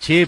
6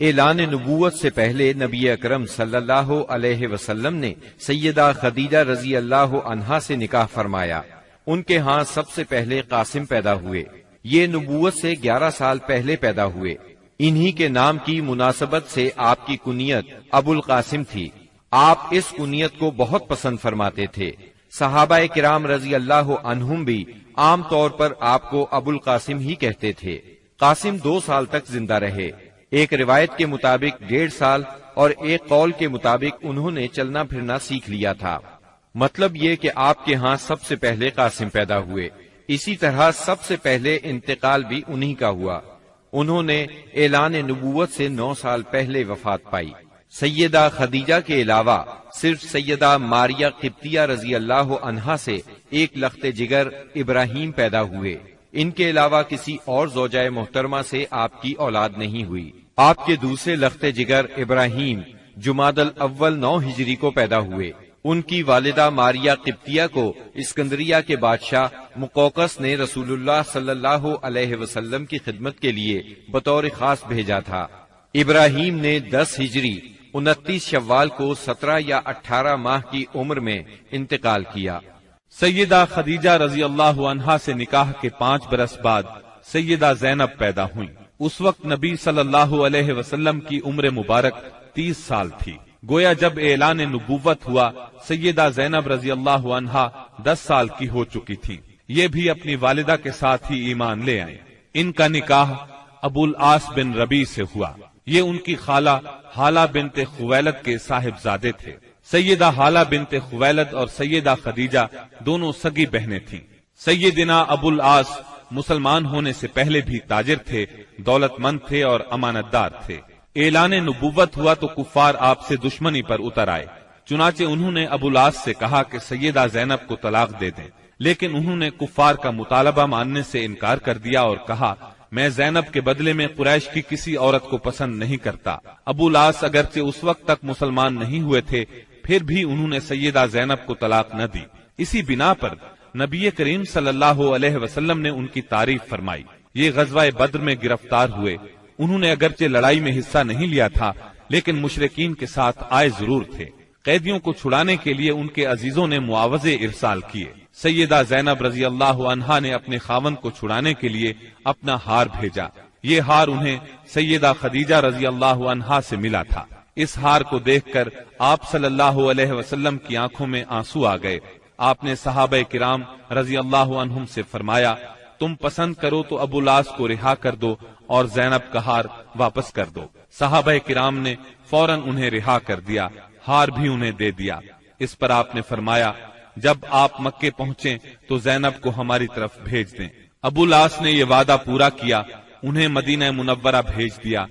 اعلان نبوت سے پہلے نبی اکرم صلی اللہ علیہ وسلم نے سیدہ خدیجہ رضی اللہ عنہا سے نکاح فرمایا۔ ان کے ہاں سب سے پہلے قاسم پیدا ہوئے، یہ نبوت سے 11 سال پہلے پیدا ہوئے۔ انہی کے نام کی مناسبت سے آپ کی کنیت ابو القاسم تھی۔ آپ اس کنیت کو بہت پسند فرماتے تھے۔ صحابہ کرام رضی اللہ عنہم بھی عام طور پر آپ کو ابو القاسم ہی کہتے تھے۔ قاسم 2 سال تک زندہ رہے۔ ایک روایت کے مطابق 1.5 سال اور ایک قول کے مطابق انہوں نے چلنا پھرنا سیکھ لیا تھا۔ مطلب یہ کہ آپ کے ہاں سب سے پہلے قاسم پیدا ہوئے، اسی طرح سب سے پہلے انتقال بھی انہی کا ہوا۔ انہوں نے اعلان نبوت سے 9 سال پہلے وفات پائی۔ سیدہ خدیجہ کے علاوہ صرف سیدہ ماریہ قبطیہ رضی اللہ عنہا سے ایک لخت جگر ابراہیم پیدا ہوئے۔ ان کے علاوہ کسی اور زوجہ محترمہ سے آپ کی اولاد نہیں ہوئی۔ آپ کے دوسرے لخت جگر ابراہیم جمادی الاول 9 ہجری کو پیدا ہوئے۔ ان کی والدہ ماریہ قبطیہ کو اسکندریہ کے بادشاہ مقوقس نے رسول اللہ صلی اللہ علیہ وسلم کی خدمت کے لیے بطور خاص بھیجا تھا۔ ابراہیم نے 10 ہجری 29 شوال کو 17 یا 18 ماہ کی عمر میں انتقال کیا۔ سیدہ خدیجہ رضی اللہ عنہا سے نکاح کے 5 برس بعد سیدہ زینب پیدا ہوئیں۔ اس وقت نبی صلی اللہ علیہ وسلم کی عمر مبارک 30 سال تھی۔ گویا جب اعلان نبوت ہوا سیدہ زینب رضی اللہ عنہا 10 سال کی ہو چکی تھی۔ یہ بھی اپنی والدہ کے ساتھ ہی ایمان لے آئیں۔ ان کا نکاح ابو العاص بن ربیع سے ہوا۔ یہ ان کی خالہ حالہ بنت خویلد کے صاحبزادے تھے۔ سیدہ حالہ بنت خویلد اور سیدہ خدیجہ دونوں سگی بہنیں تھیں۔ سیدنا ابو العاص مسلمان ہونے سے پہلے بھی تاجر تھے، دولت مند تھے اور امانت دار تھے۔ اعلان نبوت ہوا تو کفار آپ سے دشمنی پر اتر آئے، چنانچہ انہوں نے ابو العاص سے کہا کہ سیدہ زینب کو طلاق دے دیں، لیکن انہوں نے کفار کا مطالبہ ماننے سے انکار کر دیا اور کہا میں زینب کے بدلے میں قریش کی کسی عورت کو پسند نہیں کرتا۔ ابو العاص اگرچہ اس وقت تک مسلمان نہیں ہوئے تھے، پھر بھی انہوں نے سیدہ زینب کو طلاق نہ دی۔ اسی بنا پر نبی کریم صلی اللہ علیہ وسلم نے ان کی تعریف فرمائی۔ یہ غزوہ بدر میں گرفتار ہوئے۔ انہوں نے اگرچہ لڑائی میں حصہ نہیں لیا تھا، لیکن مشرکین کے ساتھ آئے ضرور تھے۔ قیدیوں کو چھڑانے کے لیے ان کے عزیزوں نے معاوضے ارسال کیے۔ سیدہ زینب رضی اللہ عنہا نے اپنے خاوند کو چھڑانے کے لیے اپنا ہار بھیجا۔ یہ ہار انہیں سیدہ خدیجہ رضی اللہ عنہا سے ملا تھا۔ اس ہار کو دیکھ کر آپ صلی اللہ علیہ وسلم کی آنکھوں میں آنسو آ گئے۔ آپ نے صحابہ کرام رضی اللہ عنہم سے فرمایا تم پسند کرو تو ابو العاص کو رہا کر دو اور زینب کا ہار واپس کر دو۔ صحابہ کرام نے فوراً انہیں رہا کر دیا، ہار بھی انہیں دے دیا۔ اس پر آپ نے فرمایا جب آپ مکے پہنچیں تو زینب کو ہماری طرف بھیج دیں۔ ابو العاص نے یہ وعدہ پورا کیا، انہیں مدینہ منورہ بھیج دیا۔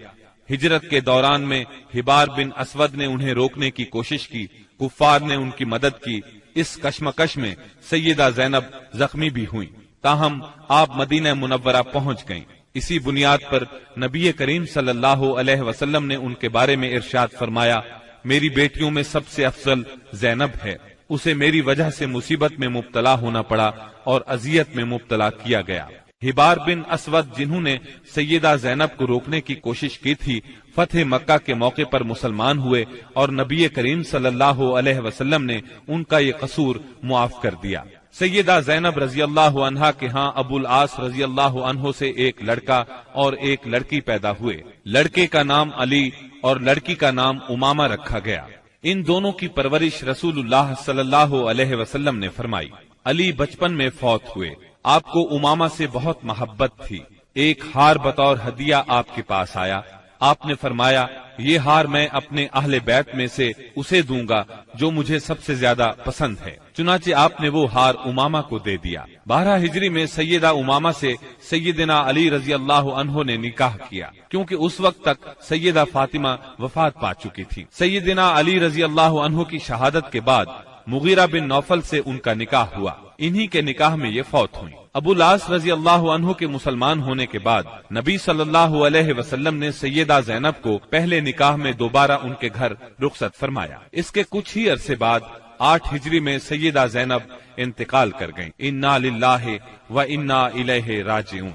ہجرت کے دوران میں حبار بن اسود نے انہیں روکنے کی کوشش کی، کفار نے ان کی مدد کی۔ اس کشمکش میں سیدہ زینب زخمی بھی ہوئیں، تاہم آپ مدینہ منورہ پہنچ گئیں۔ اسی بنیاد پر نبی کریم صلی اللہ علیہ وسلم نے ان کے بارے میں ارشاد فرمایا میری بیٹیوں میں سب سے افضل زینب ہے، اسے میری وجہ سے مصیبت میں مبتلا ہونا پڑا اور اذیت میں مبتلا کیا گیا۔ حبار بن اسود جنہوں نے سیدہ زینب کو روکنے کی کوشش کی تھی، فتح مکہ کے موقع پر مسلمان ہوئے اور نبی کریم صلی اللہ علیہ وسلم نے ان کا یہ قصور معاف کر دیا۔ سیدہ زینب رضی اللہ عنہا کے ہاں ابو العاص رضی اللہ عنہ سے ایک لڑکا اور ایک لڑکی پیدا ہوئے۔ لڑکے کا نام علی اور لڑکی کا نام امامہ رکھا گیا۔ ان دونوں کی پرورش رسول اللہ صلی اللہ علیہ وسلم نے فرمائی۔ علی بچپن میں فوت ہوئے۔ آپ کو امامہ سے بہت محبت تھی۔ ایک ہار بطور ہدیہ آپ کے پاس آیا۔ آپ نے فرمایا یہ ہار میں اپنے اہل بیت میں سے اسے دوں گا جو مجھے سب سے زیادہ پسند ہے۔ چنانچہ آپ نے وہ ہار امامہ کو دے دیا۔ 12 ہجری میں سیدہ امامہ سے سیدنا علی رضی اللہ عنہ نے نکاح کیا، کیونکہ اس وقت تک سیدہ فاطمہ وفات پا چکی تھی۔ سیدنا علی رضی اللہ عنہ کی شہادت کے بعد مغیرہ بن نوفل سے ان کا نکاح ہوا، انہی کے نکاح میں یہ فوت ہوئی۔ ابو العاص رضی اللہ عنہ کے مسلمان ہونے کے بعد نبی صلی اللہ علیہ وسلم نے سیدہ زینب کو پہلے نکاح میں دوبارہ ان کے گھر رخصت فرمایا۔ اس کے کچھ ہی عرصے بعد 8 ہجری میں سیدہ زینب انتقال کر گئیں۔ انا للہ و انا الیہ راجعون۔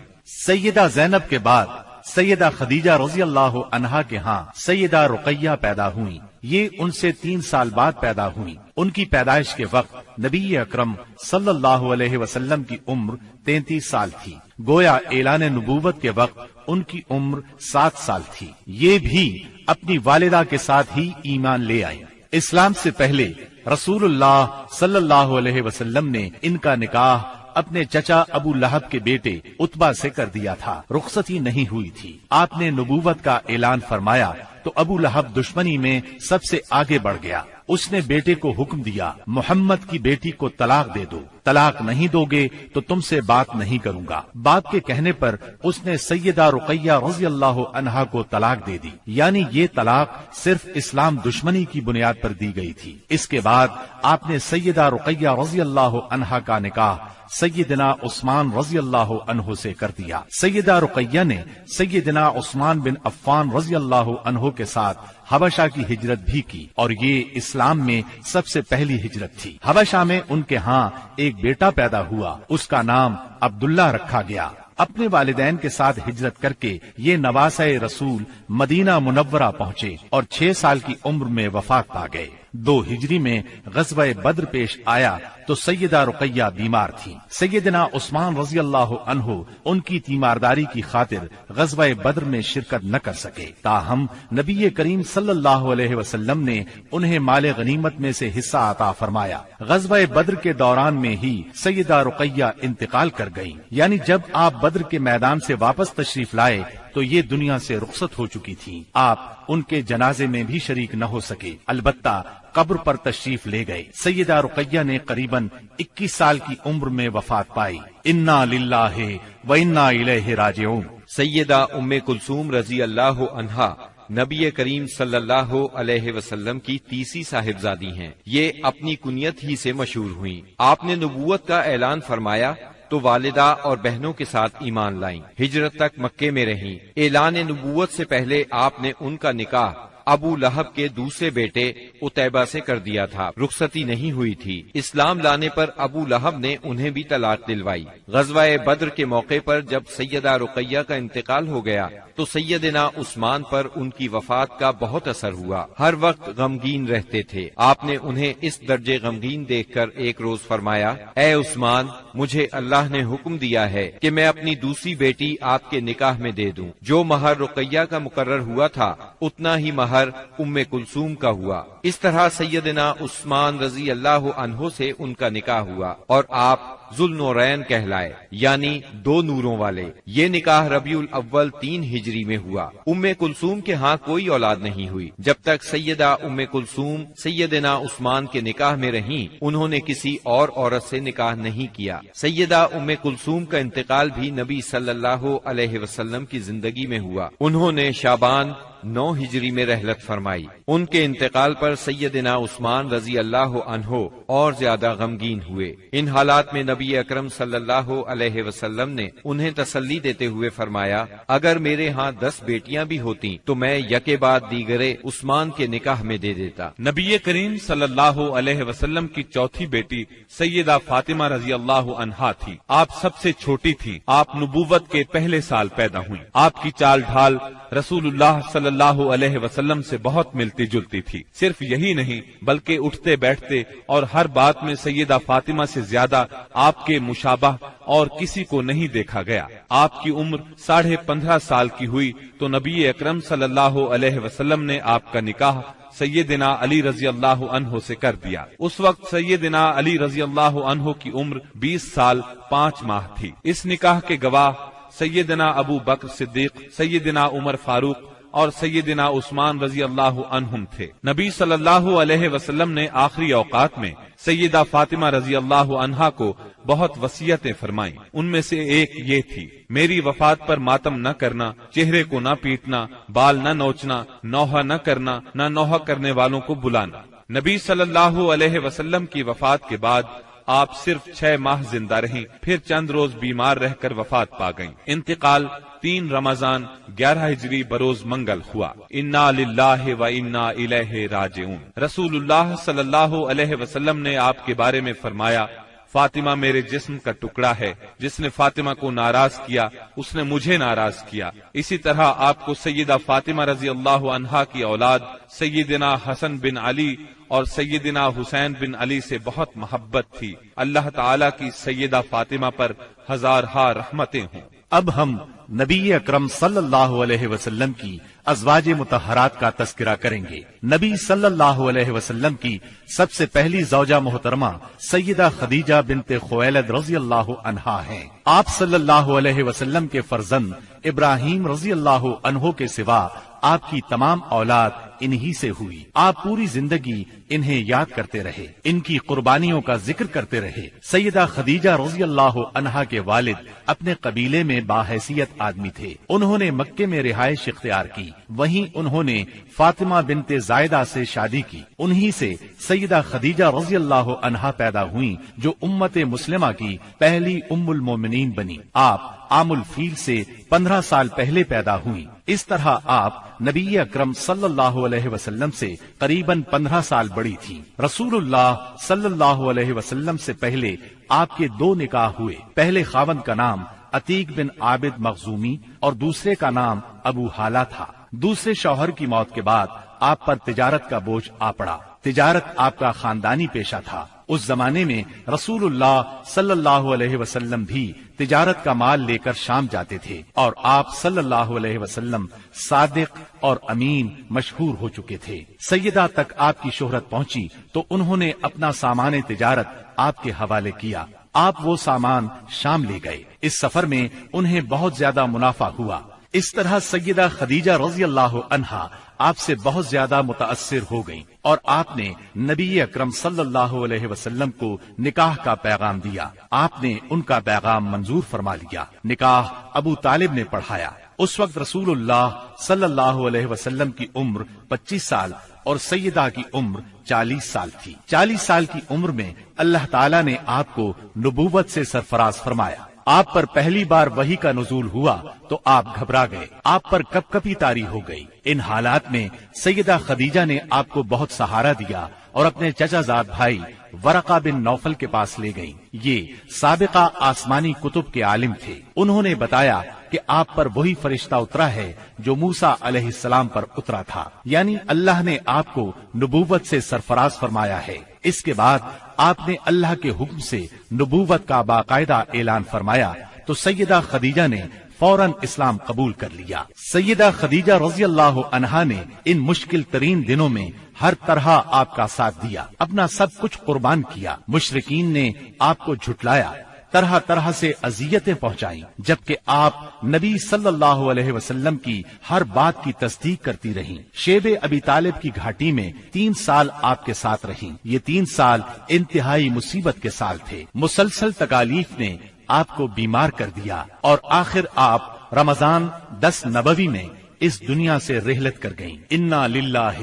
سیدہ زینب کے بعد سیدہ خدیجہ رضی اللہ عنہا کے ہاں سیدہ رقیہ پیدا ہوئیں۔ یہ ان سے 3 سال بعد پیدا ہوئیں۔ ان کی پیدائش کے وقت نبی اکرم صلی اللہ علیہ وسلم کی عمر 33 سال تھی، گویا اعلان نبوت کے وقت ان کی عمر 7 سال تھی۔ یہ بھی اپنی والدہ کے ساتھ ہی ایمان لے آئیں۔ اسلام سے پہلے رسول اللہ صلی اللہ علیہ وسلم نے ان کا نکاح اپنے چچا ابو لہب کے بیٹے عتبہ سے کر دیا تھا، رخصتی نہیں ہوئی تھی۔ آپ نے نبوت کا اعلان فرمایا تو ابو لہب دشمنی میں سب سے آگے بڑھ گیا۔ اس نے بیٹے کو حکم دیا، محمد کی بیٹی کو طلاق دے دو، طلاق نہیں دو گے تو تم سے بات نہیں کروں گا۔ باپ کے کہنے پر اس نے سیدہ رقیہ رضی اللہ عنہا کو طلاق دے دی، یعنی یہ طلاق صرف اسلام دشمنی کی بنیاد پر دی گئی تھی۔ اس کے بعد آپ نے سیدہ رقیہ رضی اللہ عنہا کا نکاح سیدنا عثمان رضی اللہ عنہ سے کر دیا۔ سیدہ رقیہ نے سیدنا عثمان بن عفان رضی اللہ عنہ کے ساتھ حبشہ کی ہجرت بھی کی، اور یہ اسلام میں سب سے پہلی ہجرت تھی۔ حبشہ میں ان کے ہاں ایک بیٹا پیدا ہوا، اس کا نام عبداللہ رکھا گیا۔ اپنے والدین کے ساتھ ہجرت کر کے یہ نواسہ رسول مدینہ منورہ پہنچے اور 6 سال کی عمر میں وفات پا گئے۔ 2 ہجری میں غزوہ بدر پیش آیا تو سیدہ رقیہ بیمار تھی۔ سیدنا عثمان رضی اللہ عنہ ان کی تیمارداری کی خاطر غزوہ بدر میں شرکت نہ کر سکے، تاہم نبی کریم صلی اللہ علیہ وسلم نے انہیں مال غنیمت میں سے حصہ عطا فرمایا۔ غزوہ بدر کے دوران میں ہی سیدہ رقیہ انتقال کر گئیں، یعنی جب آپ بدر کے میدان سے واپس تشریف لائے تو یہ دنیا سے رخصت ہو چکی تھیں۔ آپ ان کے جنازے میں بھی شریک نہ ہو سکے، البتہ قبر پر تشریف لے گئے۔ سیدہ رقیہ نے قریباً 21 سال کی عمر میں وفات پائی۔ انا للہ و انا الیہ راجعون۔ سیدہ ام کلثوم رضی اللہ عنہا نبی کریم صلی اللہ علیہ وسلم کی تیسری صاحبزادی ہیں۔ یہ اپنی کنیت ہی سے مشہور ہوئیں۔ آپ نے نبوت کا اعلان فرمایا تو والدہ اور بہنوں کے ساتھ ایمان لائیں، ہجرت تک مکے میں رہیں۔ اعلان نبوت سے پہلے آپ نے ان کا نکاح ابو لہب کے دوسرے بیٹے عتیبہ سے کر دیا تھا، رخصتی نہیں ہوئی تھی۔ اسلام لانے پر ابو لہب نے انہیں بھی طلاق دلوائی۔ غزوہ بدر کے موقع پر جب سیدہ رقیہ کا انتقال ہو گیا تو سیدنا عثمان پر ان کی وفات کا بہت اثر ہوا، ہر وقت غمگین رہتے تھے۔ آپ نے انہیں اس درجے غمگین دیکھ کر ایک روز فرمایا، اے عثمان، مجھے اللہ نے حکم دیا ہے کہ میں اپنی دوسری بیٹی آپ کے نکاح میں دے دوں۔ جو مہر رقیہ کا مقرر ہوا تھا اتنا ہی مہر ام کلثوم کا ہوا۔ اس طرح سیدنا عثمان رضی اللہ عنہ سے ان کا نکاح ہوا اور آپ ذوالنورین کہلائے، یعنی 2 نوروں والے۔ یہ نکاح ربیع الاول 3 ہجری میں ہوا۔ ام کلثوم کے ہاں کوئی اولاد نہیں ہوئی۔ جب تک سیدہ ام کلثوم سیدنا عثمان کے نکاح میں رہیں، انہوں نے کسی اور عورت سے نکاح نہیں کیا۔ سیدہ ام کلثوم کا انتقال بھی نبی صلی اللہ علیہ وسلم کی زندگی میں ہوا۔ انہوں نے شعبان 9 ہجری میں رحلت فرمائی۔ ان کے انتقال پر سیدنا عثمان رضی اللہ عنہ اور زیادہ غمگین ہوئے۔ ان حالات میں نبی اکرم صلی اللہ علیہ وسلم نے انہیں تسلی دیتے ہوئے فرمایا، اگر میرے ہاں 10 بیٹیاں بھی ہوتی تو میں یکے بعد دیگرے عثمان کے نکاح میں دے دیتا۔ نبی کریم صلی اللہ علیہ وسلم کی چوتھی بیٹی سیدہ فاطمہ رضی اللہ عنہا تھی۔ آپ سب سے چھوٹی تھی۔ آپ نبوت کے پہلے سال پیدا ہوئی۔ آپ کی چال ڈھال رسول اللہ صلی اللہ علیہ وسلم سے بہت ملتی جلتی تھی۔ صرف یہی نہیں بلکہ اٹھتے بیٹھتے اور ہر بات میں سیدہ فاطمہ سے زیادہ آپ کے مشابہ اور کسی کو نہیں دیکھا گیا۔ آپ کی عمر 15.5 سال کی ہوئی تو نبی اکرم صلی اللہ علیہ وسلم نے آپ کا نکاح سیدنا علی رضی اللہ عنہ سے کر دیا۔ اس وقت سیدنا علی رضی اللہ عنہ کی عمر 20 سال 5 ماہ تھی۔ اس نکاح کے گواہ سیدنا ابو بکر صدیق، سیدنا عمر فاروق اور سیدنا عثمان رضی اللہ عنہم تھے۔ نبی صلی اللہ علیہ وسلم نے آخری اوقات میں سیدہ فاطمہ رضی اللہ عنہا کو بہت وصیتیں فرمائیں۔ ان میں سے ایک یہ تھی، میری وفات پر ماتم نہ کرنا، چہرے کو نہ پیٹنا، بال نہ نوچنا، نوحہ نہ کرنا، نہ نوحہ کرنے والوں کو بلانا۔ نبی صلی اللہ علیہ وسلم کی وفات کے بعد آپ صرف 6 ماہ زندہ رہیں، پھر چند روز بیمار رہ کر وفات پا گئیں۔ انتقال 3 رمضان 11 ہجری بروز منگل ہوا۔ انا للہ و انا الیہ راجعون۔ رسول اللہ صلی اللہ علیہ وسلم نے آپ کے بارے میں فرمایا، فاطمہ میرے جسم کا ٹکڑا ہے، جس نے فاطمہ کو ناراض کیا اس نے مجھے ناراض کیا۔ اسی طرح آپ کو سیدہ فاطمہ رضی اللہ عنہا کی اولاد سیدنا حسن بن علی اور سیدنا حسین بن علی سے بہت محبت تھی۔ اللہ تعالیٰ کی سیدہ فاطمہ پر ہزارہا رحمتیں ہوں۔ اب ہم نبی اکرم صلی اللہ علیہ وسلم کی ازواج مطہرات کا تذکرہ کریں گے۔ نبی صلی اللہ علیہ وسلم کی سب سے پہلی زوجہ محترمہ سیدہ خدیجہ بنت خویلد رضی اللہ عنہا ہیں۔ آپ صلی اللہ علیہ وسلم کے فرزند ابراہیم رضی اللہ عنہ کے سوا آپ کی تمام اولاد انہی سے ہوئی۔ آپ پوری زندگی انہیں یاد کرتے رہے، ان کی قربانیوں کا ذکر کرتے رہے۔ سیدہ خدیجہ رضی اللہ عنہا کے والد اپنے قبیلے میں باحیثیت آدمی تھے۔ انہوں نے مکے میں رہائش اختیار کی، وہیں انہوں نے فاطمہ بنت زائدہ سے شادی کی۔ انہی سے سیدہ خدیجہ رضی اللہ عنہا پیدا ہوئیں، جو امت مسلمہ کی پہلی ام المومنین بنی۔ آپ عام الفیل سے 15 سال پہلے پیدا ہوئیں۔ اس طرح آپ نبی اکرم صلی اللہ علیہ وسلم سے قریباً 15 سال بڑی تھی۔ رسول اللہ صلی اللہ علیہ وسلم سے پہلے آپ کے 2 نکاح ہوئے۔ پہلے خاوند کا نام عتیق بن عابد مخزومی اور دوسرے کا نام ابو حالہ تھا۔ دوسرے شوہر کی موت کے بعد آپ پر تجارت کا بوجھ آ پڑا۔ تجارت آپ کا خاندانی پیشہ تھا۔ اس زمانے میں رسول اللہ صلی اللہ علیہ وسلم بھی تجارت کا مال لے کر شام جاتے تھے، اور آپ صلی اللہ علیہ وسلم صادق اور امین مشہور ہو چکے تھے۔ سیدہ تک آپ کی شہرت پہنچی تو انہوں نے اپنا سامان تجارت آپ کے حوالے کیا۔ آپ وہ سامان شام لے گئے۔ اس سفر میں انہیں بہت زیادہ منافع ہوا۔ اس طرح سیدہ خدیجہ رضی اللہ عنہا آپ سے بہت زیادہ متاثر ہو گئیں، اور آپ نے نبی اکرم صلی اللہ علیہ وسلم کو نکاح کا پیغام دیا۔ آپ نے ان کا پیغام منظور فرما لیا۔ نکاح ابو طالب نے پڑھایا۔ اس وقت رسول اللہ صلی اللہ علیہ وسلم کی عمر 25 سال اور سیدہ کی عمر 40 سال تھی۔ 40 سال کی عمر میں اللہ تعالیٰ نے آپ کو نبوت سے سرفراز فرمایا۔ آپ پر پہلی بار وحی کا نزول ہوا تو آپ گھبرا گئے، آپ پر کپ کپی طاری ہو گئی۔ ان حالات میں سیدہ خدیجہ نے آپ کو بہت سہارا دیا اور اپنے چچا زاد بھائی ورقہ بن نوفل کے پاس لے گئیں۔ یہ سابقہ آسمانی کتب کے عالم تھے۔ انہوں نے بتایا کہ آپ پر وہی فرشتہ اترا ہے جو موسیٰ علیہ السلام پر اترا تھا، یعنی اللہ نے آپ کو نبوت سے سرفراز فرمایا ہے۔ اس کے بعد آپ نے اللہ کے حکم سے نبوت کا باقاعدہ اعلان فرمایا تو سیدہ خدیجہ نے فوراً اسلام قبول کر لیا۔ سیدہ خدیجہ رضی اللہ عنہا نے ان مشکل ترین دنوں میں ہر طرح آپ کا ساتھ دیا، اپنا سب کچھ قربان کیا۔ مشرکین نے آپ کو جھٹلایا، طرح طرح سے اذیتیں پہنچائیں، جبکہ آپ نبی صلی اللہ علیہ وسلم کی ہر بات کی تصدیق کرتی رہیں۔ شیب ابی طالب کی گھاٹی میں 3 سال آپ کے ساتھ رہیں۔ یہ 3 سال انتہائی مصیبت کے سال تھے۔ مسلسل تکالیف نے آپ کو بیمار کر دیا، اور آخر آپ رمضان 10 نبوی میں اس دنیا سے رحلت کر گئیں۔ انا للہ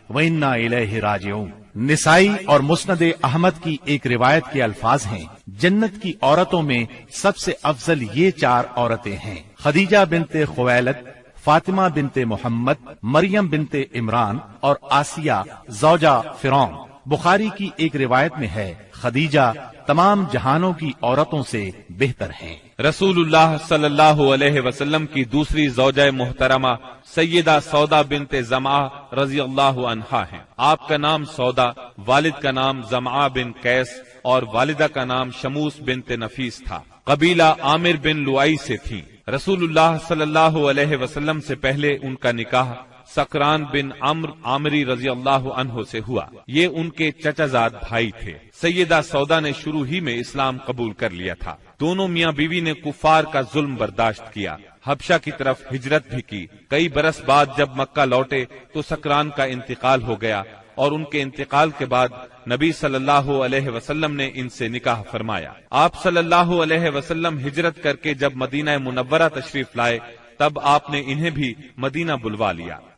وَإِنَّا إِلَيْهِ راجعون۔ نسائی اور مسند احمد کی ایک روایت کے الفاظ ہیں، جنت کی عورتوں میں سب سے افضل یہ 4 عورتیں ہیں: خدیجہ بنت خویلد، فاطمہ بنت محمد، مریم بنت عمران اور آسیہ زوجہ فرعون۔ بخاری کی ایک روایت میں ہے، خدیجہ تمام جہانوں کی عورتوں سے بہتر ہیں۔ رسول اللہ صلی اللہ علیہ وسلم کی دوسری زوجہ محترمہ سیدہ سودا بنت زمعہ رضی اللہ عنہا ہیں۔ آپ کا نام سودا، والد کا نام زمعہ بن قیس اور والدہ کا نام شموس بنت نفیس تھا۔ قبیلہ عامر بن لوائی سے تھی۔ رسول اللہ صلی اللہ علیہ وسلم سے پہلے ان کا نکاح سکران بن عمرو عامری رضی اللہ عنہ سے ہوا۔ یہ ان کے چچا زاد بھائی تھے۔ سیدہ سودا نے شروع ہی میں اسلام قبول کر لیا تھا۔ دونوں میاں بیوی نے کفار کا ظلم برداشت کیا، حبشہ کی طرف ہجرت بھی کی۔ کئی برس بعد جب مکہ لوٹے تو سکران کا انتقال ہو گیا، اور ان کے انتقال کے بعد نبی صلی اللہ علیہ وسلم نے ان سے نکاح فرمایا۔ آپ صلی اللہ علیہ وسلم ہجرت کر کے جب مدینہ منورہ تشریف لائے تب آپ نے انہیں بھی مدینہ بلوا لیا۔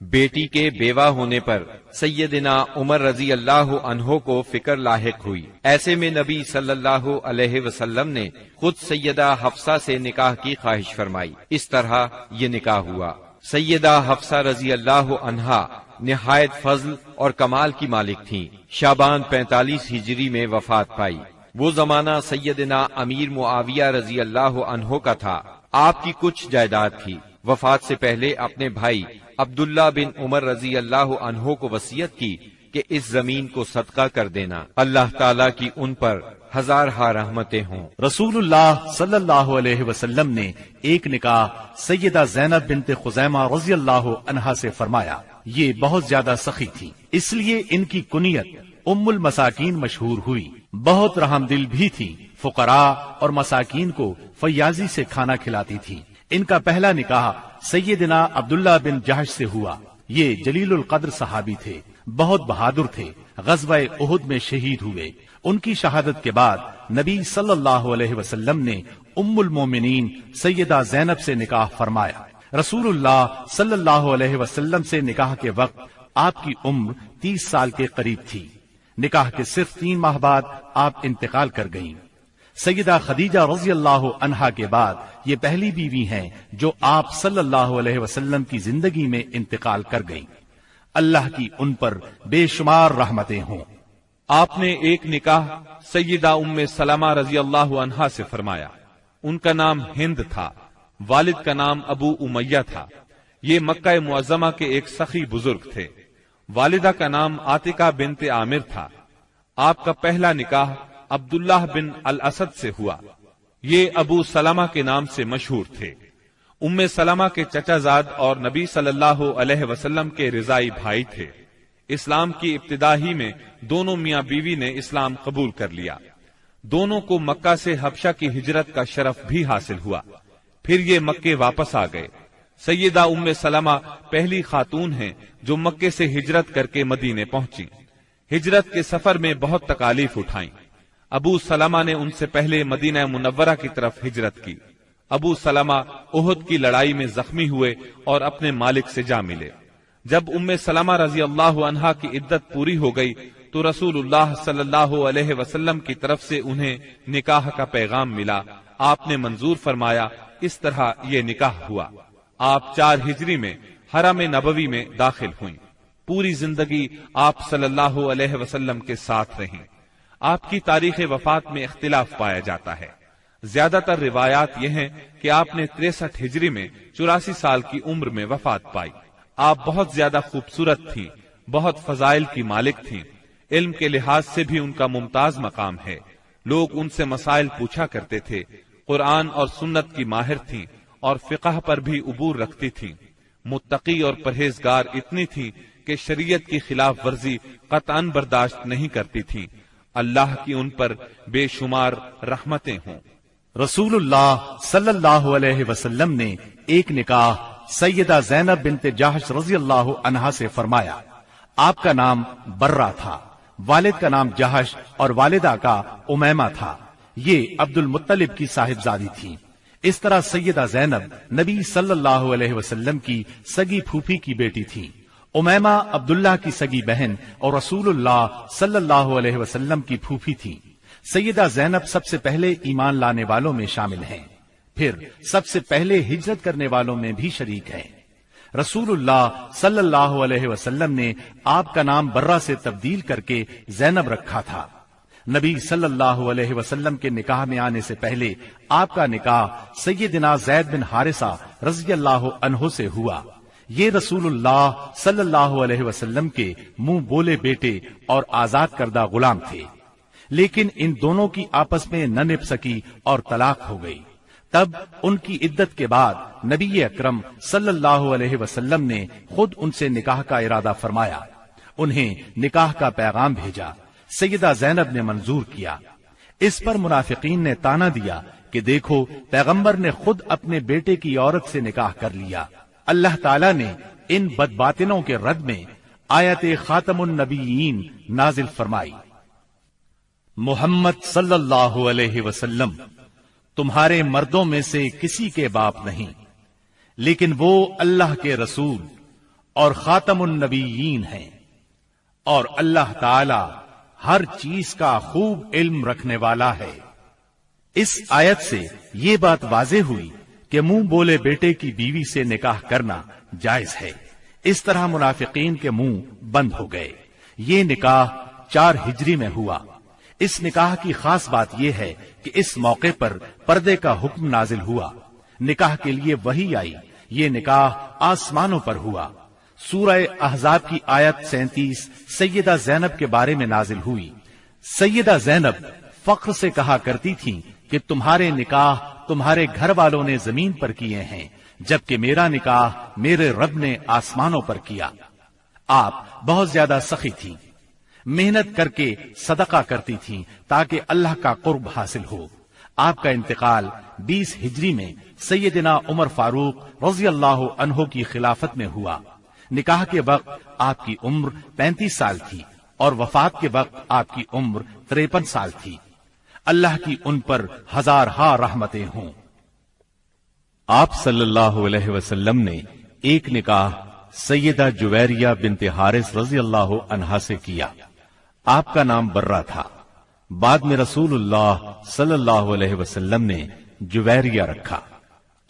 بیٹی کے بیوہ ہونے پر سیدنا عمر رضی اللہ عنہ کو فکر لاحق ہوئی۔ ایسے میں نبی صلی اللہ علیہ وسلم نے خود سیدہ حفصہ سے نکاح کی خواہش فرمائی۔ اس طرح یہ نکاح ہوا۔ سیدہ حفصہ رضی اللہ عنہا نہایت فضل اور کمال کی مالک تھیں۔ شعبان 45 ہجری میں وفات پائی۔ وہ زمانہ سیدنا امیر معاویہ رضی اللہ عنہ کا تھا۔ آپ کی کچھ جائیداد تھی۔ وفات سے پہلے اپنے بھائی عبداللہ بن عمر رضی اللہ عنہ کو وصیت کی کہ اس زمین کو صدقہ کر دینا۔ اللہ تعالیٰ کی ان پر ہزارہا رحمتیں ہوں۔ رسول اللہ صلی اللہ علیہ وسلم نے ایک نکاح سیدہ زینب بنت خزیمہ رضی اللہ عنہا سے فرمایا۔ یہ بہت زیادہ سخی تھی، اس لیے ان کی کنیت ام المساکین مشہور ہوئی۔ بہت رحم دل بھی تھی، فقراء اور مساکین کو فیاضی سے کھانا کھلاتی تھی۔ ان کا پہلا نکاح سیدنا عبداللہ بن جہش سے ہوا۔ یہ جلیل القدر صحابی تھے، بہت بہادر تھے، غزوہ احد میں شہید ہوئے۔ ان کی شہادت کے بعد نبی صلی اللہ علیہ وسلم نے ام المومنین سیدہ زینب سے نکاح فرمایا۔ رسول اللہ صلی اللہ علیہ وسلم سے نکاح کے وقت آپ کی عمر 30 سال کے قریب تھی۔ نکاح کے صرف 3 ماہ بعد آپ انتقال کر گئیں۔ سیدہ خدیجہ رضی اللہ عنہا کے بعد یہ پہلی بیوی ہیں جو آپ صلی اللہ علیہ وسلم کی زندگی میں انتقال کر گئیں۔ اللہ کی ان پر بے شمار رحمتیں ہوں۔ آپ نے ایک نکاح سیدہ ام سلمہ رضی اللہ عنہا سے فرمایا۔ ان کا نام ہند تھا، والد کا نام ابو امیہ تھا۔ یہ مکہ معظمہ کے ایک سخی بزرگ تھے۔ والدہ کا نام عاتقہ بنت عامر تھا۔ آپ کا پہلا نکاح عبداللہ بن الاسد سے ہوا۔ یہ ابو سلمہ کے نام سے مشہور تھے۔ ام سلمہ کے چچا زاد اور نبی صلی اللہ علیہ وسلم کے رضائی بھائی تھے۔ اسلام کی ابتدا ہی میں دونوں میاں بیوی نے اسلام قبول کر لیا۔ دونوں کو مکہ سے حبشہ کی ہجرت کا شرف بھی حاصل ہوا۔ پھر یہ مکے واپس آ گئے۔ سیدہ ام سلمہ پہلی خاتون ہیں جو مکے سے ہجرت کر کے مدینے پہنچی۔ ہجرت کے سفر میں بہت تکالیف اٹھائیں۔ ابو سلمہ نے ان سے پہلے مدینہ منورہ کی طرف ہجرت کی۔ ابو سلمہ احد کی لڑائی میں زخمی ہوئے اور اپنے مالک سے جا ملے۔ جب ام سلمہ رضی اللہ عنہا کی عدت پوری ہو گئی تو رسول اللہ صلی اللہ علیہ وسلم کی طرف سے انہیں نکاح کا پیغام ملا۔ آپ نے منظور فرمایا۔ اس طرح یہ نکاح ہوا۔ آپ 4 ہجری میں حرم نبوی میں داخل ہوئیں۔ پوری زندگی آپ صلی اللہ علیہ وسلم کے ساتھ رہیں۔ آپ کی تاریخ وفات میں اختلاف پایا جاتا ہے۔ زیادہ تر روایات یہ ہیں کہ آپ نے 63 ہجری میں 84 سال کی عمر میں وفات پائی۔ آپ بہت زیادہ خوبصورت تھیں، بہت فضائل کی مالک تھیں۔ علم کے لحاظ سے بھی ان کا ممتاز مقام ہے۔ لوگ ان سے مسائل پوچھا کرتے تھے۔ قرآن اور سنت کی ماہر تھیں اور فقہ پر بھی عبور رکھتی تھیں۔ متقی اور پرہیزگار اتنی تھیں کہ شریعت کی خلاف ورزی قطعاً برداشت نہیں کرتی تھیں۔ اللہ کی ان پر بے شمار رحمتیں ہوں۔ رسول اللہ صلی اللہ علیہ وسلم نے ایک نکاح سیدہ زینب بنت جہش رضی اللہ عنہا سے فرمایا۔ آپ کا نام برہ تھا، والد کا نام جہش اور والدہ کا امیمہ تھا۔ یہ عبد المطلب کی صاحبزادی تھی۔ اس طرح سیدہ زینب نبی صلی اللہ علیہ وسلم کی سگی پھوپھی کی بیٹی تھی۔ امیمہ عبداللہ کی سگی بہن اور رسول اللہ صلی اللہ علیہ وسلم کی پھوپھی تھی۔ سیدہ زینب سب سے پہلے ایمان لانے والوں میں شامل ہیں، پھر سب سے پہلے ہجرت کرنے والوں میں بھی شریک ہیں۔ رسول اللہ صلی اللہ علیہ وسلم نے آپ کا نام برہ سے تبدیل کر کے زینب رکھا تھا۔ نبی صلی اللہ علیہ وسلم کے نکاح میں آنے سے پہلے آپ کا نکاح سیدنا زید بن حارثہ رضی اللہ عنہ سے ہوا۔ یہ رسول اللہ صلی اللہ علیہ وسلم کے منہ بولے بیٹے اور آزاد کردہ غلام تھے، لیکن ان دونوں کی آپس میں نہ نبھ سکی اور طلاق ہو گئی۔ تب ان کی عدت کے بعد نبی اکرم صلی اللہ علیہ وسلم نے خود ان سے نکاح کا ارادہ فرمایا۔ انہیں نکاح کا پیغام بھیجا۔ سیدہ زینب نے منظور کیا۔ اس پر منافقین نے تانا دیا کہ دیکھو پیغمبر نے خود اپنے بیٹے کی عورت سے نکاح کر لیا۔ اللہ تعالیٰ نے ان بدباطنوں کے رد میں آیت خاتم النبیین نازل فرمائی۔ محمد صلی اللہ علیہ وسلم تمہارے مردوں میں سے کسی کے باپ نہیں، لیکن وہ اللہ کے رسول اور خاتم النبیین ہیں، اور اللہ تعالی ہر چیز کا خوب علم رکھنے والا ہے۔ اس آیت سے یہ بات واضح ہوئی کہ منہ بولے بیٹے کی بیوی سے نکاح کرنا جائز ہے۔ اس طرح منافقین کے منہ بند ہو گئے۔ یہ نکاح 4 ہجری میں ہوا۔ اس نکاح کی خاص بات یہ ہے کہ اس موقع پر پردے کا حکم نازل ہوا، نکاح کے لیے وحی آئی، یہ نکاح آسمانوں پر ہوا۔ سورہ احزاب کی آیت 37 سیدہ زینب کے بارے میں نازل ہوئی۔ سیدہ زینب فخر سے کہا کرتی تھیں کہ تمہارے نکاح تمہارے گھر والوں نے زمین پر کیے ہیں، جبکہ میرا نکاح میرے رب نے آسمانوں پر کیا۔ آپ بہت زیادہ سخی تھیں، محنت کر کے صدقہ کرتی تھیں تاکہ اللہ کا قرب حاصل ہو۔ آپ کا انتقال 20 ہجری میں سیدنا عمر فاروق رضی اللہ عنہ کی خلافت میں ہوا۔ نکاح کے وقت آپ کی عمر 35 سال تھی اور وفات کے وقت آپ کی عمر 53 سال تھی۔ اللہ کی ان پر ہزارہا رحمتیں ہوں۔ آپ صلی اللہ علیہ وسلم نے ایک نکاح سیدہ جویریہ بنت حارث رضی اللہ عنہا سے کیا۔ آپ کا نام برہ تھا، بعد میں رسول اللہ صلی اللہ علیہ وسلم نے جویریہ رکھا۔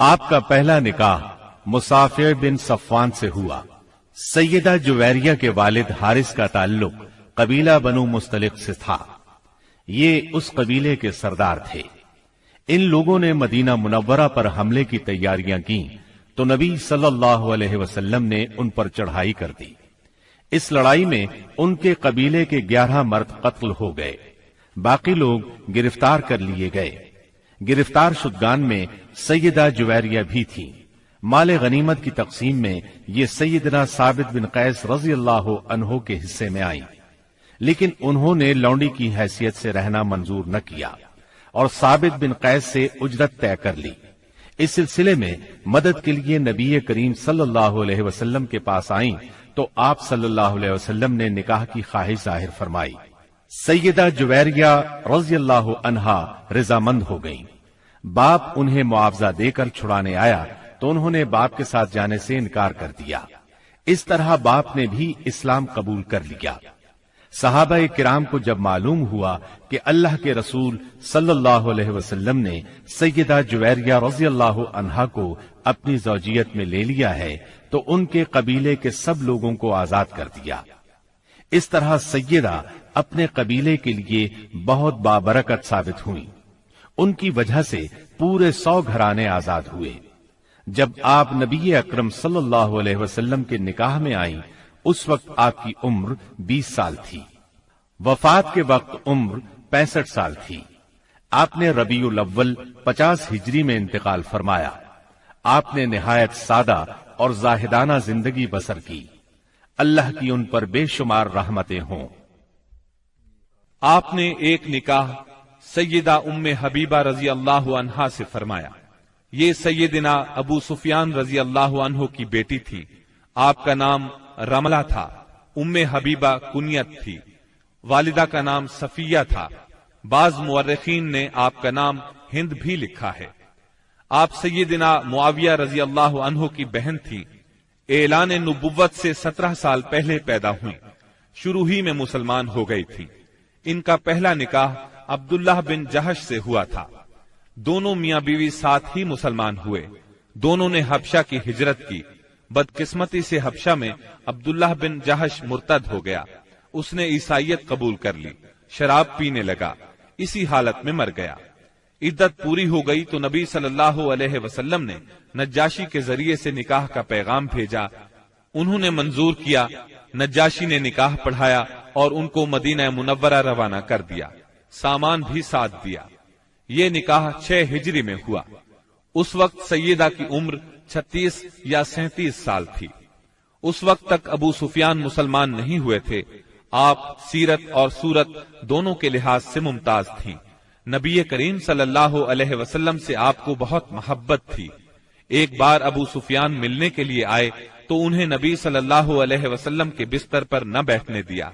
آپ کا پہلا نکاح مصافع بن صفوان سے ہوا۔ سیدہ جویریہ کے والد حارث کا تعلق قبیلہ بنو مستلق سے تھا، یہ اس قبیلے کے سردار تھے۔ ان لوگوں نے مدینہ منورہ پر حملے کی تیاریاں کی تو نبی صلی اللہ علیہ وسلم نے ان پر چڑھائی کر دی۔ اس لڑائی میں ان کے قبیلے کے 11 مرد قتل ہو گئے، باقی لوگ گرفتار کر لیے گئے۔ گرفتار شدگان میں سیدہ جویریہ بھی تھی۔ مال غنیمت کی تقسیم میں یہ سیدنا ثابت بن قیس رضی اللہ عنہ کے حصے میں آئی، لیکن انہوں نے لونڈی کی حیثیت سے رہنا منظور نہ کیا اور ثابت بن قیس سے اجرت طے کر لی۔ اس سلسلے میں مدد کے لیے نبی کریم صلی اللہ علیہ وسلم کے پاس آئیں تو آپ صلی اللہ علیہ وسلم نے نکاح کی خواہش ظاہر فرمائی۔ سیدہ جویریہ رضی اللہ عنہا رضامند ہو گئیں۔ باپ انہیں معاوضہ دے کر چھڑانے آیا تو انہوں نے باپ کے ساتھ جانے سے انکار کر دیا۔ اس طرح باپ نے بھی اسلام قبول کر لیا۔ صحابہ کرام کو جب معلوم ہوا کہ اللہ کے رسول صلی اللہ علیہ وسلم نے سیدہ جویریہ رضی اللہ عنہا کو اپنی زوجیت میں لے لیا ہے تو ان کے قبیلے کے سب لوگوں کو آزاد کر دیا۔ اس طرح سیدہ اپنے قبیلے کے لیے بہت بابرکت ثابت ہوئی۔ ان کی وجہ سے پورے 100 گھرانے آزاد ہوئے۔ جب آپ نبی اکرم صلی اللہ علیہ وسلم کے نکاح میں آئیں اس وقت آپ کی عمر 20 سال تھی۔ وفات کے وقت عمر 65 سال تھی۔ آپ نے ربیع الاول 50 ہجری میں انتقال فرمایا۔ آپ نے نہایت سادہ اور زاہدانہ زندگی بسر کی۔ اللہ کی ان پر بے شمار رحمتیں ہوں۔ آپ نے ایک نکاح سیدہ ام حبیبہ رضی اللہ عنہا سے فرمایا۔ یہ سیدنا ابو سفیان رضی اللہ عنہ کی بیٹی تھی۔ آپ کا نام رملہ تھا۔ ام حبیبہ کنیت تھی۔ والدہ کا نام صفیہ تھا۔ بعض مورخین نے آپ کا نام ہند بھی لکھا ہے۔ آپ سیدنا معاویہ رضی اللہ عنہ کی بہن تھی۔ اعلان نبوت سے 17 سال پہلے پیدا ہوئی، شروع ہی میں مسلمان ہو گئی تھی۔ ان کا پہلا نکاح عبداللہ بن جہش سے ہوا تھا۔ دونوں میاں بیوی ساتھ ہی مسلمان ہوئے۔ دونوں نے حبشہ کی ہجرت کی۔ بدقسمتی سے حبشہ میں عبداللہ بن جہش مرتد ہو گیا۔ اس نے عیسائیت قبول کر لی، شراب پینے لگا، اسی حالت میں مر گیا۔ عدت پوری ہو گئی تو نبی صلی اللہ علیہ وسلم نے نجاشی کے ذریعے سے نکاح کا پیغام بھیجا۔ انہوں نے منظور کیا۔ نجاشی نے نکاح پڑھایا اور ان کو مدینہ منورہ روانہ کر دیا، سامان بھی ساتھ دیا۔ یہ نکاح 6 ہجری میں ہوا۔ اس وقت سیدہ کی عمر 36 یا 37 سال تھی۔ اس وقت تک ابو سفیان مسلمان نہیں ہوئے تھے۔ آپ سیرت اور صورت دونوں کے لحاظ سے ممتاز تھیں۔ نبی کریم صلی اللہ علیہ وسلم سے آپ کو بہت محبت تھی۔ ایک بار ابو سفیان ملنے کے لیے آئے تو انہیں نبی صلی اللہ علیہ وسلم کے بستر پر نہ بیٹھنے دیا۔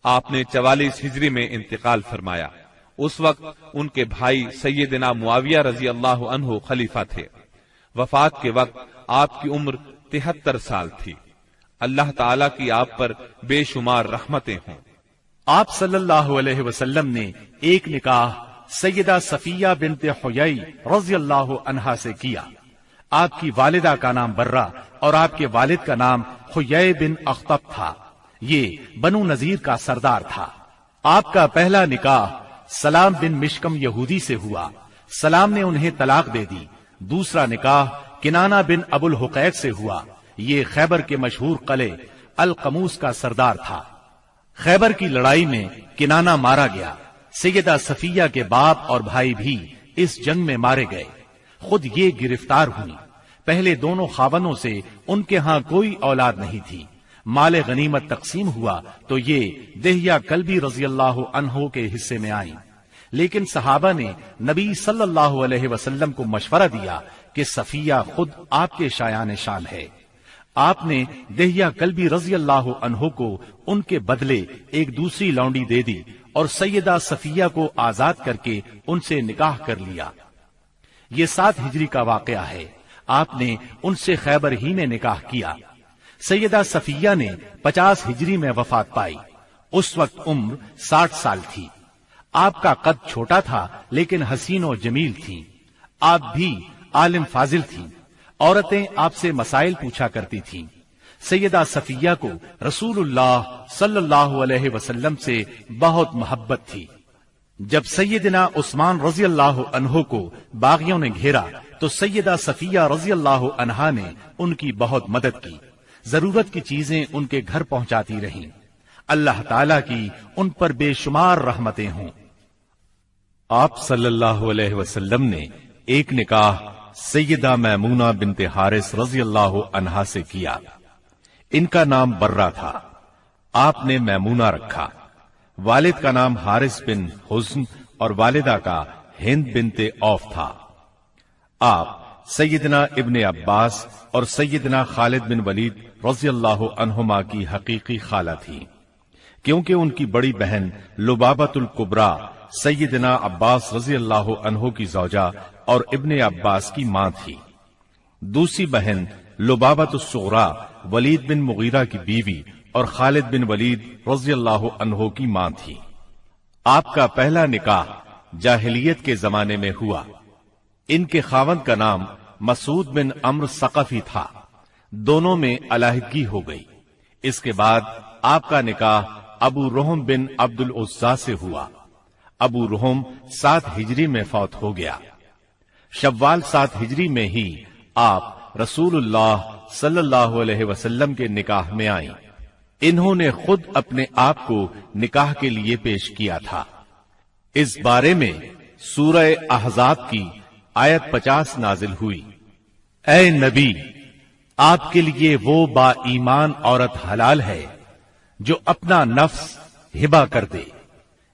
آپ نے 44 ہجری میں انتقال فرمایا۔ اس وقت ان کے بھائی سیدنا معاویہ رضی اللہ عنہ خلیفہ تھے۔ وفات کے وقت آپ کی عمر 73 سال تھی۔ اللہ تعالیٰ کی آپ پر بے شمار رحمتیں ہوں۔ آپ صلی اللہ علیہ وسلم نے ایک نکاح سیدہ صفیہ بنت حیی رضی اللہ عنہا سے کیا۔ آپ کی والدہ کا نام برہ اور آپ کے والد کا نام حیی بن اخطب تھا۔ یہ بنو نذیر کا سردار تھا۔ آپ کا پہلا نکاح سلام بن مشکم یہودی سے ہوا۔ سلام نے انہیں طلاق دے دی۔ دوسرا نکاح کنانہ بن ابو الحقیق سے ہوا۔ یہ خیبر کے مشہور قلعے القموس کا سردار تھا۔ خیبر کی لڑائی میں کنانہ مارا گیا۔ سیدہ صفیہ کے باپ اور بھائی بھی اس جنگ میں مارے گئے۔ خود یہ گرفتار ہوئی۔ پہلے دونوں خاونوں سے ان کے ہاں کوئی اولاد نہیں تھی۔ مال غنیمت تقسیم ہوا تو یہ دہیہ کلبی رضی اللہ عنہ کے حصے میں آئی، لیکن صحابہ نے نبی صلی اللہ علیہ وسلم کو مشورہ دیا کہ صفیہ خود آپ کے شایان شان ہے۔ آپ نے دہیہ کلبی رضی اللہ عنہ کو ان کے بدلے ایک دوسری لونڈی دے دی اور سیدہ صفیہ کو آزاد کر کے ان سے نکاح کر لیا۔ یہ 7 ہجری کا واقعہ ہے۔ آپ نے ان سے خیبر ہی میں نکاح کیا۔ سیدہ صفیہ نے 50 ہجری میں وفات پائی۔ اس وقت عمر 60 سال تھی۔ آپ کا قد چھوٹا تھا لیکن حسین و جمیل تھی۔ آپ بھی عالم فاضل تھی۔ عورتیں آپ سے مسائل پوچھا کرتی تھیں۔ سیدہ صفیہ کو رسول اللہ صلی اللہ علیہ وسلم سے بہت محبت تھی۔ جب سیدنا عثمان رضی اللہ عنہ کو باغیوں نے گھیرا تو سیدہ صفیہ رضی اللہ عنہا نے ان کی بہت مدد کی۔ ضرورت کی چیزیں ان کے گھر پہنچاتی رہیں۔ اللہ تعالیٰ کی ان پر بے شمار رحمتیں ہوں۔ آپ صلی اللہ علیہ وسلم نے ایک نکاح سیدہ میمونہ بنت حارث رضی اللہ عنہا سے کیا۔ ان کا نام برہ تھا۔ آپ نے میمونہ رکھا۔ والد کا نام حارث بن حزن اور والدہ کا ہند بنت اوف تھا۔ آپ سیدنا ابن عباس اور سیدنا خالد بن ولید رضی اللہ عنہما کی حقیقی خالہ تھی، کیونکہ ان کی بڑی بہن لبابۃ الکبریٰ سیدنا عباس رضی اللہ عنہ کی زوجہ اور ابن عباس کی ماں تھی۔ دوسری بہن لبابۃ الصغریٰ ولید بن مغیرہ کی بیوی اور خالد بن ولید رضی اللہ عنہ کی ماں تھی۔ آپ کا پہلا نکاح جاہلیت کے زمانے میں ہوا۔ ان کے خاوند کا نام مسعود بن عمرو ثقفی تھا۔ دونوں میں علیحدگی ہو گئی۔ اس کے بعد آپ کا نکاح ابو رحم بن عبد العزیٰ سے ہوا۔ ابو رحم 7 ہجری میں فوت ہو گیا۔ شوال 7 ہجری میں ہی آپ رسول اللہ صلی اللہ علیہ وسلم کے نکاح میں آئیں۔ انہوں نے خود اپنے آپ کو نکاح کے لیے پیش کیا تھا۔ اس بارے میں سورہ احزاب کی آیت 50 نازل ہوئی۔ اے نبی، آپ کے لیے وہ با ایمان عورت حلال ہے جو اپنا نفس ہبہ کر دے۔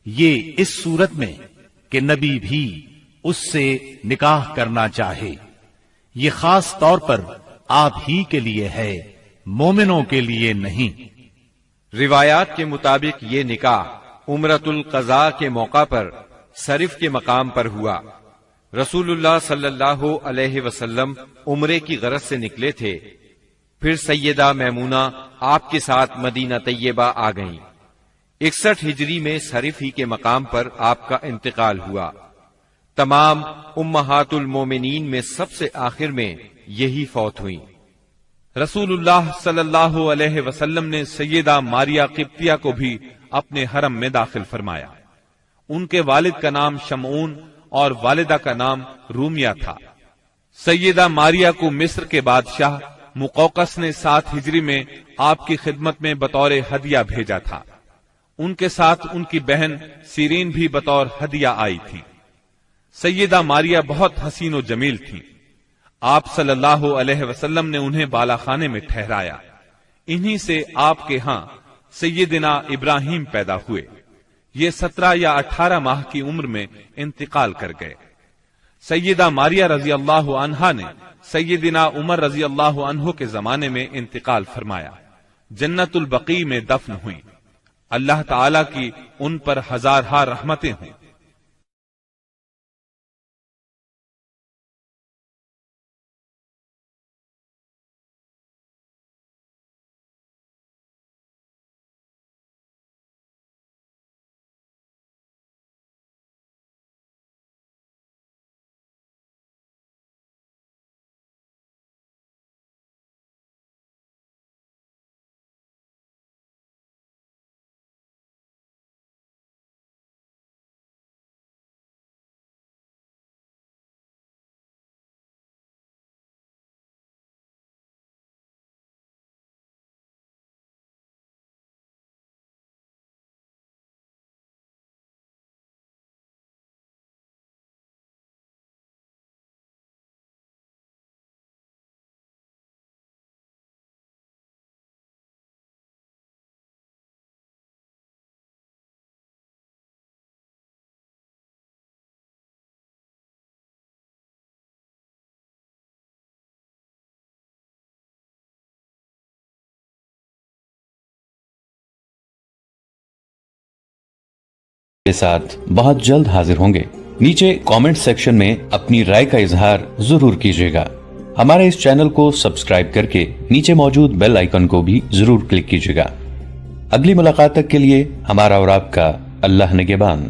یہ اس صورت میں کہ نبی بھی اس سے نکاح کرنا چاہے۔ یہ خاص طور پر آپ ہی کے لیے ہے، مومنوں کے لیے نہیں۔ روایات کے مطابق یہ نکاح عمرۃ القضاء کے موقع پر صرف کے مقام پر ہوا۔ رسول اللہ صلی اللہ علیہ وسلم عمرے کی غرض سے نکلے تھے۔ پھر سیدہ میمونہ آپ کے ساتھ مدینہ طیبہ آ گئیں۔ 61 ہجری میں صرف ہی کے مقام پر آپ کا انتقال ہوا۔ تمام امہات المومنین میں سب سے آخر میں یہی فوت ہوئیں۔ رسول اللہ صلی اللہ علیہ وسلم نے سیدہ ماریہ قبطیہ کو بھی اپنے حرم میں داخل فرمایا۔ ان کے والد کا نام شمعون اور والدہ کا نام رومیہ تھا۔ سیدہ ماریہ کو مصر کے بادشاہ مقوقس نے 7 ہجری میں آپ کی خدمت میں بطور ہدیہ بھیجا تھا۔ ان کے ساتھ ان کی بہن سیرین بھی بطور ہدیہ آئی تھی۔ سیدہ ماریہ بہت حسین و جمیل تھی۔ آپ صلی اللہ علیہ وسلم نے انہیں بالا خانے میں ٹھہرایا۔ انہی سے آپ کے ہاں سیدنا ابراہیم پیدا ہوئے۔ یہ 17 یا 18 ماہ کی عمر میں انتقال کر گئے۔ سیدہ ماریہ رضی اللہ عنہا نے سیدنا عمر رضی اللہ عنہ کے زمانے میں انتقال فرمایا۔ جنت البقیع میں دفن ہوئیں۔ اللہ تعالیٰ کی ان پر ہزارہا رحمتیں ہوں۔ کے ساتھ بہت جلد حاضر ہوں گے۔ نیچے کامنٹ سیکشن میں اپنی رائے کا اظہار ضرور کیجیے گا۔ ہمارے اس چینل کو سبسکرائب کر کے نیچے موجود بیل آئیکن کو بھی ضرور کلک کیجیے گا۔ اگلی ملاقات تک کے لیے ہمارا اور آپ کا اللہ نگہبان۔